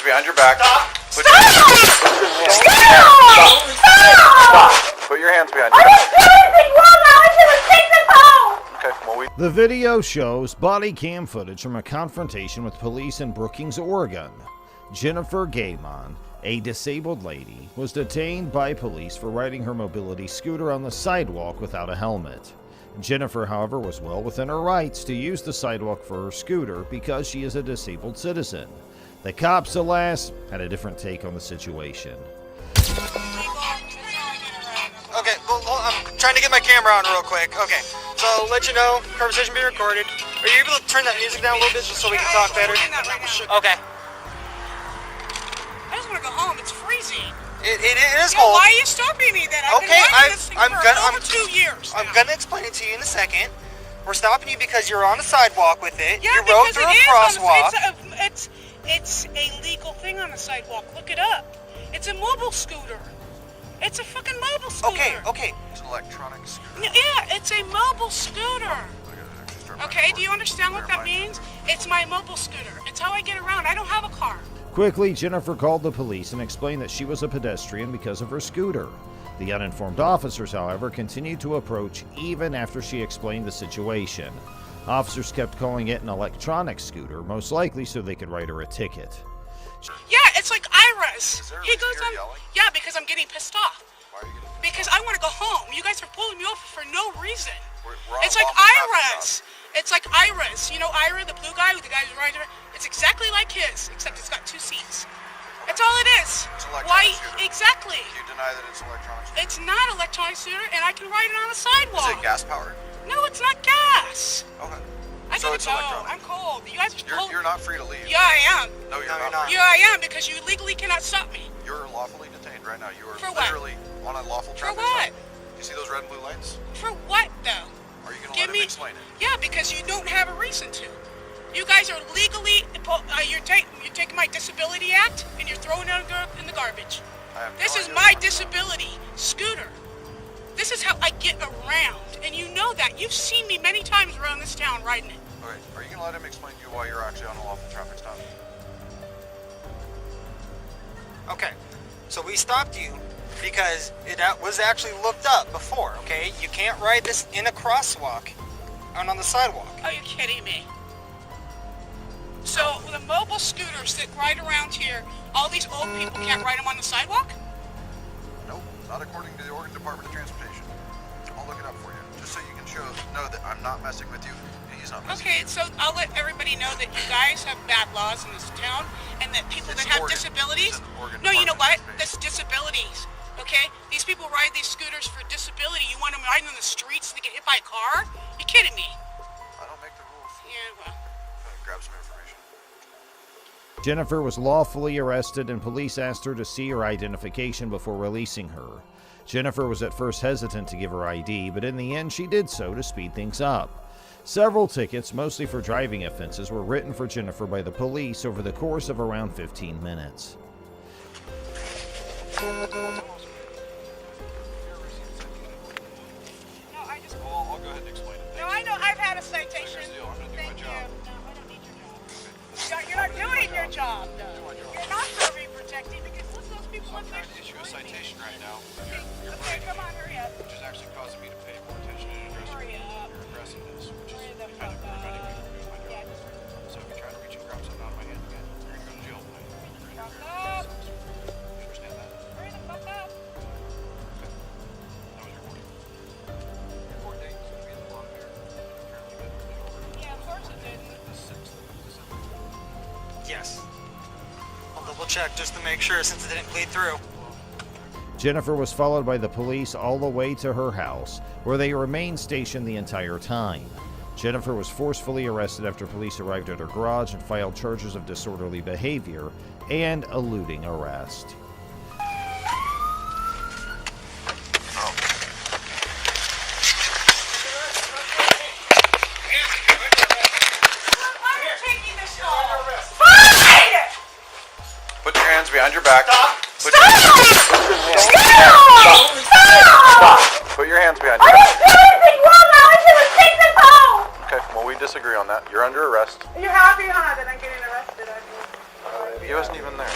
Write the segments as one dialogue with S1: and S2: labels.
S1: hands behind your back.
S2: Stop!
S1: Put your hands behind your back. Okay, well,
S3: The video shows body cam footage from a confrontation with police in Brookings, Oregon. Jennifer Gaymon, a disabled lady, was detained by police for riding her mobility scooter on the sidewalk without a helmet. Jennifer, however, was well within her rights to use the sidewalk for her scooter because she is a disabled citizen. The cops, alas, had a different take on the situation.
S2: Okay, well, I'm trying to get my camera on real quick. Okay, so I'll let you know, conversation being recorded. Are you able to turn that music down a little bit just so we can talk better? Okay.
S4: I just want to go home. It's freezing.
S2: It is cold.
S4: Why are you stopping me then? I've been riding this thing for over 2 years.
S2: I'm gonna explain it to you in a second. We're stopping you because you're on a sidewalk with it.
S4: Yeah,
S2: you rode through a crosswalk.
S4: It's a legal thing on the sidewalk. Look it up. It's a mobile scooter. It's a fucking mobile scooter.
S2: Okay.
S1: it's an electronic scooter.
S4: Yeah, it's a mobile scooter. Okay, do you understand what that means? It's my mobile scooter. It's how I get around. I don't have a car.
S3: Quickly, Jennifer called the police and explained that she was a pedestrian because of her scooter. The uninformed officers, however, continued to approach even after she explained the situation. Officers kept calling it an electronic scooter, most likely so they could write her a ticket.
S4: Yeah, it's like Iris.
S1: Is there a
S4: He
S1: reason
S4: goes
S1: you're
S4: on.
S1: yelling?
S4: Yeah, because I'm getting pissed off.
S1: Why are you getting
S4: Because I want to go home. You guys are pulling me over for no reason.
S1: We're on
S4: It's like
S1: lawful traffic
S4: Iris. It's like Iris. You know Ira, the blue guy with the guy who's riding. It's exactly like his, except it's got 2 seats. That's all it is.
S1: It's an electronic
S4: Why?
S1: scooter.
S4: Exactly.
S1: You deny that it's electronic scooter?
S4: It's not electronic scooter, and I can ride it on the sidewalk.
S1: Is it gas powered?
S4: No, it's not gas.
S1: Okay.
S4: I
S1: So
S4: gotta
S1: it's
S4: go.
S1: electronic.
S4: I'm cold. You guys are cold.
S1: You're not free to leave.
S4: Yeah, I am.
S1: No, you're
S2: No,
S1: not.
S2: you're
S4: Yeah, I am because you legally cannot stop me.
S1: You're lawfully detained right now. You are
S4: For what?
S1: literally on a lawful
S4: For
S1: traffic
S4: what?
S1: stop. You see those red and blue lights?
S4: For what though?
S1: Are you going to
S4: Give
S1: let
S4: me.
S1: him explain it?
S4: Yeah, because you don't have a reason to. You guys are legally. You're taking my disability act and you're throwing it in the garbage.
S1: I have no
S4: This is
S1: idea
S4: my
S1: what-
S4: disability scooter. This is how I get around, and you know that. You've seen me many times around this town riding it.
S1: Okay, are you going to let him explain to you why you're actually on a lawful traffic stop?
S2: Okay. So we stopped you because it was actually looked up before, okay? You can't ride this in a crosswalk and on the sidewalk.
S4: Are you kidding me? So the mobile scooters that ride around here, all these old people can't ride them on the sidewalk?
S1: Nope, not according to the Oregon Department of Transportation. I'll look it up for you, just so you can know that I'm not messing with you and he's not messing
S4: Okay,
S1: with
S4: so I'll let everybody know that you guys have bad laws in this town, and that people
S1: It's
S4: that have
S1: Oregon.
S4: disabilities.
S1: It's an Oregon
S4: No, you know what?
S1: Department of
S4: That's disabilities. Okay, these people ride these scooters for disability. You want them riding on the streets to get hit by a car? You kidding me?
S1: you. I don't make the rules.
S4: Yeah, well.
S1: Grab some information.
S3: Jennifer was lawfully arrested and police asked her to see her identification before releasing her. Jennifer was at first hesitant to give her ID, but in the end she did so to speed things up. Several tickets, mostly for driving offenses, were written for Jennifer by the police over the course of around 15 minutes.
S4: No, I just.
S1: Well, I'll go ahead and explain it.
S4: No, I know. I've had a citation.
S1: Here's the deal. I'm gonna do
S4: Thank
S1: my
S4: you.
S1: job.
S4: No, I don't need your job. You're not doing your job, though. You're not serving protecting because listen to those people
S1: I'm
S4: up there.
S1: trying to issue a
S4: screaming.
S1: citation right now,
S4: Okay, come on, hurry up.
S1: which is actually causing me to pay more attention and address
S4: Hurry up.
S1: your aggressiveness, which
S4: Hurry
S1: is
S4: the
S1: kind of
S4: fuck
S1: preventing me
S4: up.
S1: from doing my
S4: Yeah,
S1: job.
S4: just
S1: So if you try to reach and grab something out of my hand again, you're going to go to jail tonight. You're
S4: Shut
S1: gonna
S4: up.
S1: You understand that?
S4: hurry the fuck up.
S1: Okay. That was your warning. Your court date is going to be in the law here. Apparently good for the
S4: Yeah, of course it didn't.
S1: the 6th of December.
S2: Yes. I'll double check just to make sure since it didn't bleed through.
S3: Jennifer was followed by the police all the way to her house, where they remained stationed the entire time. Jennifer was forcefully arrested after police arrived at her garage and filed charges of disorderly behavior and eluding arrest.
S4: Why are you taking this off? Fine!
S1: Put your hands behind your back.
S2: Stop!
S1: Put your hands Put your hands behind your back. Okay, well we disagree on that. You're under arrest.
S4: You're happy, huh, that I'm getting arrested, I think.
S1: He wasn't even there.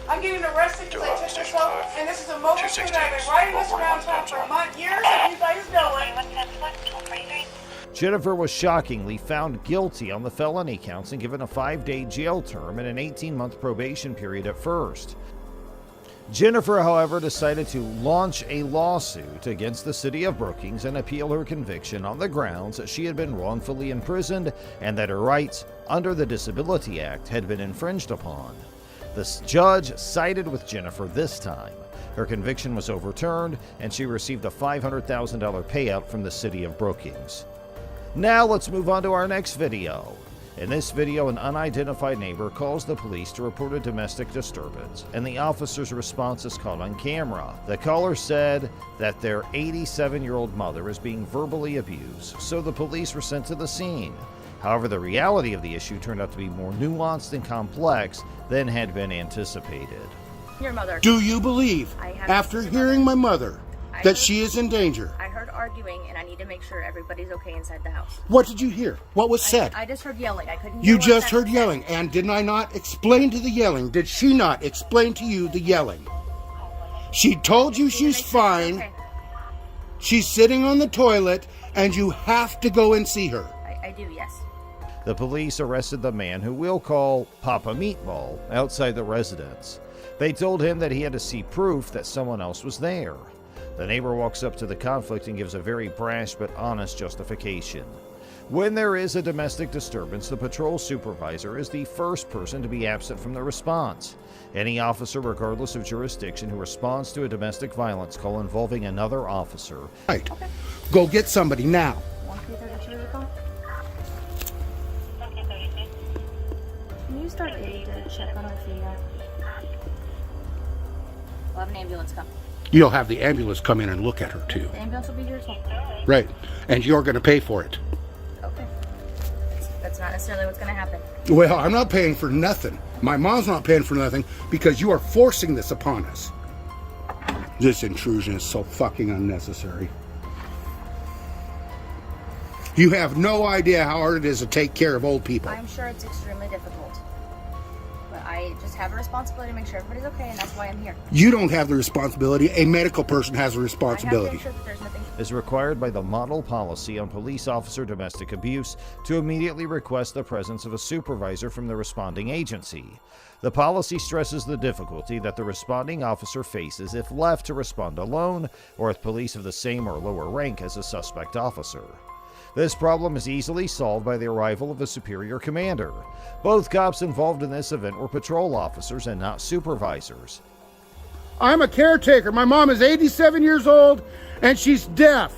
S4: I'm getting arrested because I took this up, and this is a mobile suit. I've been riding this around town for a month, years, and you guys know it.
S3: Jennifer was shockingly found guilty on the felony counts and given a 5-day jail term and an 18-month probation period at first. Jennifer, however, decided to launch a lawsuit against the city of Brookings and appeal her conviction on the grounds that she had been wrongfully imprisoned and that her rights under the Disability Act had been infringed upon. The judge sided with Jennifer this time. Her conviction was overturned, and she received a $500,000 payout from the city of Brookings. Now let's move on to our next video. In this video, an unidentified neighbor calls the police to report a domestic disturbance, and the officer's response is caught on camera. The caller said that their 87-year-old mother is being verbally abused, so the police were sent to the scene. However, the reality of the issue turned out to be more nuanced and complex than had been anticipated.
S5: Your mother.
S6: Do you believe, after hearing my mother, that she is in danger?
S5: I heard arguing, and I need to make sure everybody's okay inside the house.
S6: What did you hear? What was said?
S5: I just heard yelling. I couldn't hear
S6: You
S5: what
S6: just
S5: that
S6: heard
S5: was
S6: yelling, and did I not explain to the yelling? Did she not explain to you the yelling? She told you she's fine.
S5: Okay.
S6: She's sitting on the toilet, and you have to go and see her.
S5: I do, yes.
S3: The police arrested the man, who we'll call Papa Meatball, outside the residence. They told him that he had to see proof that someone else was there. The neighbor walks up to the conflict and gives a very brash but honest justification. When there is a domestic disturbance, the patrol supervisor is the first person to be absent from the response. Any officer, regardless of jurisdiction, who responds to a domestic violence call involving another officer.
S6: Right. Go get somebody now.
S5: 1332 is call? Can you start A to check on her feet? We'll have an ambulance come.
S6: You'll have the ambulance come in and look at her, too.
S5: The ambulance will be here as well.
S6: Right. And you're going to pay for it.
S5: Okay. That's not necessarily what's going to happen.
S6: Well, I'm not paying for nothing. My mom's not paying for nothing because you are forcing this upon us. This intrusion is so fucking unnecessary. You have no idea how hard it is to take care of old people.
S5: I'm sure it's extremely difficult. But I just have a responsibility to make sure everybody's okay, and that's why I'm here.
S6: You don't have the responsibility. A medical person has a
S5: I
S6: responsibility.
S5: have to ensure that there's nothing.
S3: Is required by the model policy on police officer domestic abuse to immediately request the presence of a supervisor from the responding agency. The policy stresses the difficulty that the responding officer faces if left to respond alone or with police of the same or lower rank as a suspect officer. This problem is easily solved by the arrival of a superior commander. Both cops involved in this event were patrol officers and not supervisors.
S6: I'm a caretaker. My mom is 87 years old and she's deaf.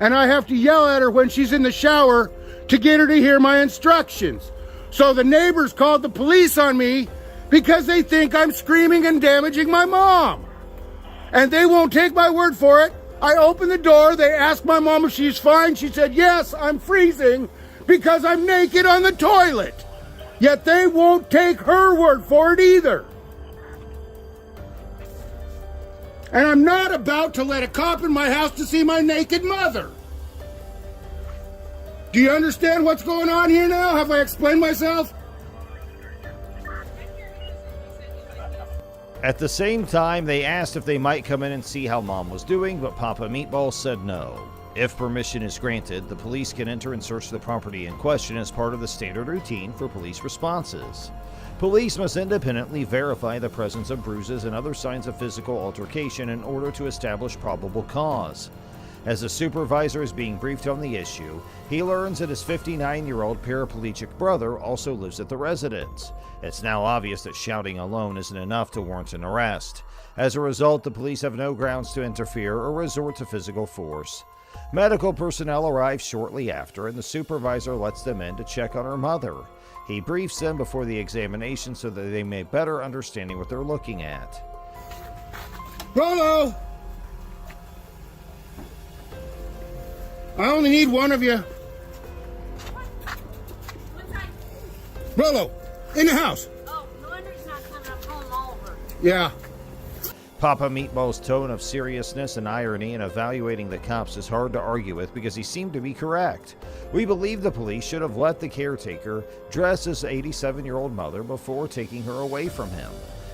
S6: And I have to yell at her when she's in the shower to get her to hear my instructions. So the neighbors called the police on me because they think I'm screaming and damaging my mom. And they won't take my word for it. I opened the door. They asked my mom if she's fine. She said, yes, I'm freezing because I'm naked on the toilet. Yet they won't take her word for it either. And I'm not about to let a cop in my house to see my naked mother. Do you understand what's going on here now? Have I explained myself?
S3: At the same time, they asked if they might come in and see how Mom was doing, but Papa Meatball said no. If permission is granted, the police can enter and search the property in question as part of the standard routine for police responses. Police must independently verify the presence of bruises and other signs of physical altercation in order to establish probable cause. As the supervisor is being briefed on the issue, he learns that his 59-year-old paraplegic brother also lives at the residence. It's now obvious that shouting alone isn't enough to warrant an arrest. As a result, the police have no grounds to interfere or resort to physical force. Medical personnel arrive shortly after, and the supervisor lets them in to check on her mother. He briefs them before the examination so that they may better understand what they're looking at.
S6: Rollo! I only need one of you. Rollo, in the house.
S7: Oh, no wonder he's not coming up home, Oliver.
S6: Yeah.
S3: Papa Meatball's tone of seriousness and irony in evaluating the cops is hard to argue with because he seemed to be correct. We believe the police should have let the caretaker dress his 87-year-old mother before taking her away from him.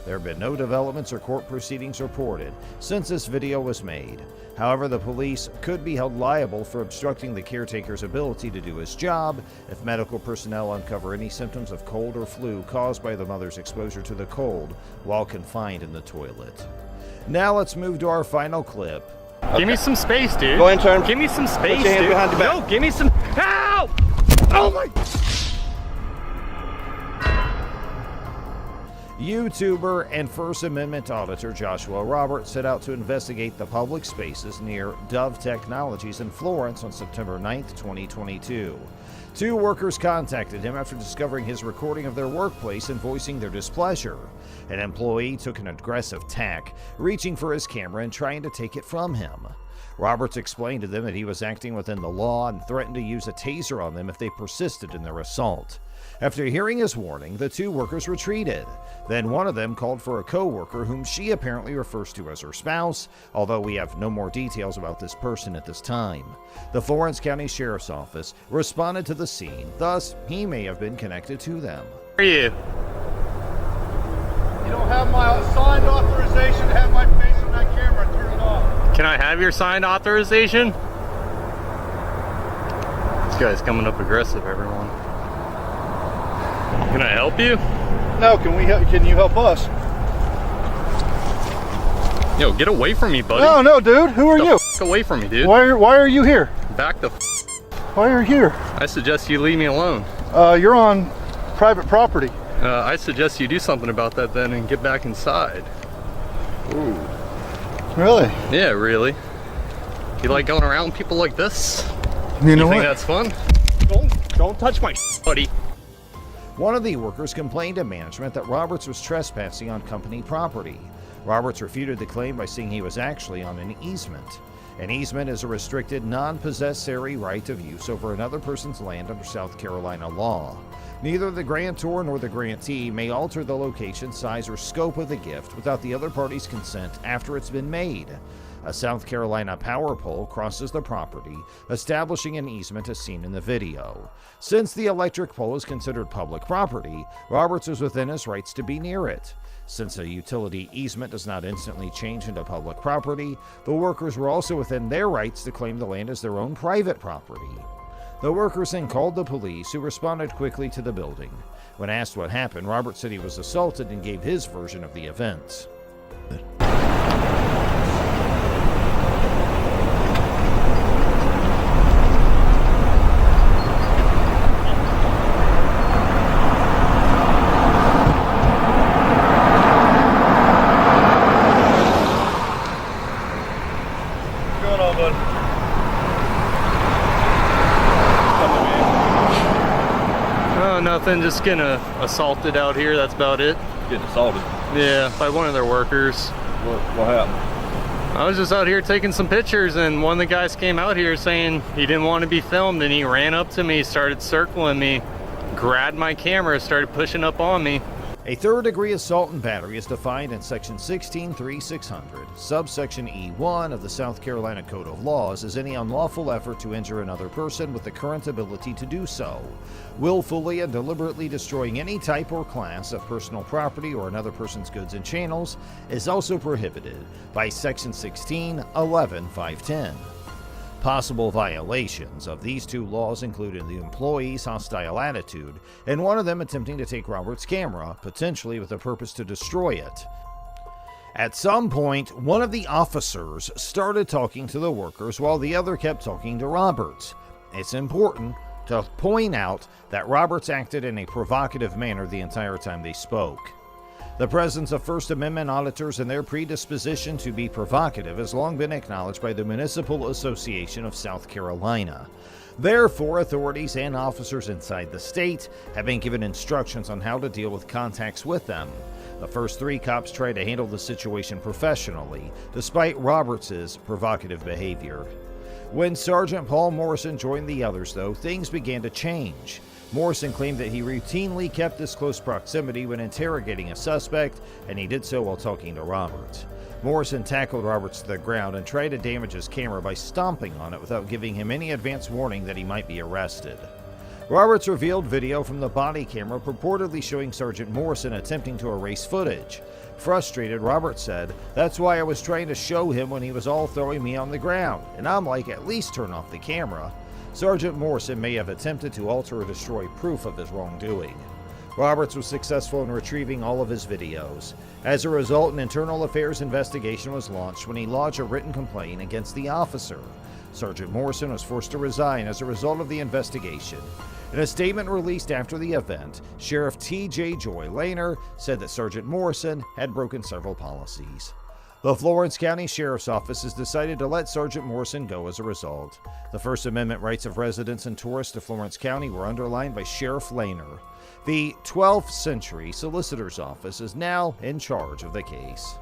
S3: There have been no developments or court proceedings reported since this video was made. However, the police could be held liable for obstructing the caretaker's ability to do his job if medical personnel uncover any symptoms of cold or flu caused by the mother's exposure to the cold while confined in the toilet. Now let's move to our final clip.
S7: Okay. Give me some space, dude.
S8: Go ahead and turn.
S7: Give me some space,
S8: Put your hands
S7: dude.
S8: behind your back.
S7: No, give me some. Ow! Oh my.
S3: YouTuber and First Amendment auditor Joshua Roberts set out to investigate the public spaces near Dove Technologies in Florence on September 9th, 2022. Two workers contacted him after discovering his recording of their workplace and voicing their displeasure. An employee took an aggressive tack, reaching for his camera and trying to take it from him. Roberts explained to them that he was acting within the law and threatened to use a taser on them if they persisted in their assault. After hearing his warning, the two workers retreated. Then one of them called for a co-worker whom she apparently refers to as her spouse, although we have no more details about this person at this time. The Florence County Sheriff's Office responded to the scene, thus he may have been connected to them.
S7: Where are you?
S6: You don't have my signed authorization to have my face on that camera. Turn it off.
S7: Can I have your signed authorization? This guy's coming up aggressive, everyone. Can I help you?
S6: No, can you help us?
S7: Yo, get away from me, buddy.
S6: No, dude. Who are you?
S7: Get away from me, dude.
S6: Why are you here?
S7: Back the
S6: Why are you here?
S7: I suggest you leave me alone.
S6: You're on private property.
S7: I suggest you do something about that then and get back inside.
S6: Ooh. Really?
S7: Yeah, really. You like going around with people like this?
S6: You know
S7: think
S6: what?
S7: that's fun? Don't touch my buddy.
S3: One of the workers complained to management that Roberts was trespassing on company property. Roberts refuted the claim by saying he was actually on an easement. An easement is a restricted, non-possessory right of use over another person's land under South Carolina law. Neither the grantor nor the grantee may alter the location, size, or scope of the gift without the other party's consent after it's been made. A South Carolina power pole crosses the property, establishing an easement as seen in the video. Since the electric pole is considered public property, Roberts is within his rights to be near it. Since a utility easement does not instantly change into public property, the workers were also within their rights to claim the land as their own private property. The workers then called the police, who responded quickly to the building. When asked what happened, Roberts said he was assaulted and gave his version of the events.
S7: Oh, nothing. Just getting assaulted out here. That's about it.
S8: Getting assaulted.
S7: Yeah, by one of their workers.
S8: What happened?
S7: I was just out here taking some pictures, and one of the guys came out here saying he didn't want to be filmed, and he ran up to me, started circling me, grabbed my camera, started pushing up on me.
S3: A third-degree assault and battery is defined in Section 16-3600, subsection E1 of the South Carolina Code of Laws as any unlawful effort to injure another person with the current ability to do so. Willfully and deliberately destroying any type or class of personal property or another person's goods and channels is also prohibited by Section 16-11-510. Possible violations of these two laws included the employee's hostile attitude and one of them attempting to take Robert's camera, potentially with the purpose to destroy it. At some point, one of the officers started talking to the workers while the other kept talking to Roberts. It's important to point out that Roberts acted in a provocative manner the entire time they spoke. The presence of First Amendment auditors and their predisposition to be provocative has long been acknowledged by the Municipal Association of South Carolina. Therefore, authorities and officers inside the state have been given instructions on how to deal with contacts with them. The first three cops tried to handle the situation professionally, despite Roberts' provocative behavior. When Sergeant Paul Morrison joined the others, though, things began to change. Morrison claimed that he routinely kept this close proximity when interrogating a suspect, and he did so while talking to Roberts. Morrison tackled Roberts to the ground and tried to damage his camera by stomping on it without giving him any advance warning that he might be arrested. Roberts revealed video from the body camera purportedly showing Sergeant Morrison attempting to erase footage. Frustrated, Roberts said, "That's why I was trying to show him when he was all throwing me on the ground, and I'm like, at least turn off the camera." Sergeant Morrison may have attempted to alter or destroy proof of his wrongdoing. Roberts was successful in retrieving all of his videos. As a result, an internal affairs investigation was launched when he lodged a written complaint against the officer. Sergeant Morrison was forced to resign as a result of the investigation. In a statement released after the event, Sheriff T.J. Joy Lehner said that Sergeant Morrison had broken several policies. The Florence County Sheriff's Office has decided to let Sergeant Morrison go as a result. The First Amendment rights of residents and tourists of Florence County were underlined by Sheriff Lehner. The 12th Century Solicitor's Office is now in charge of the case.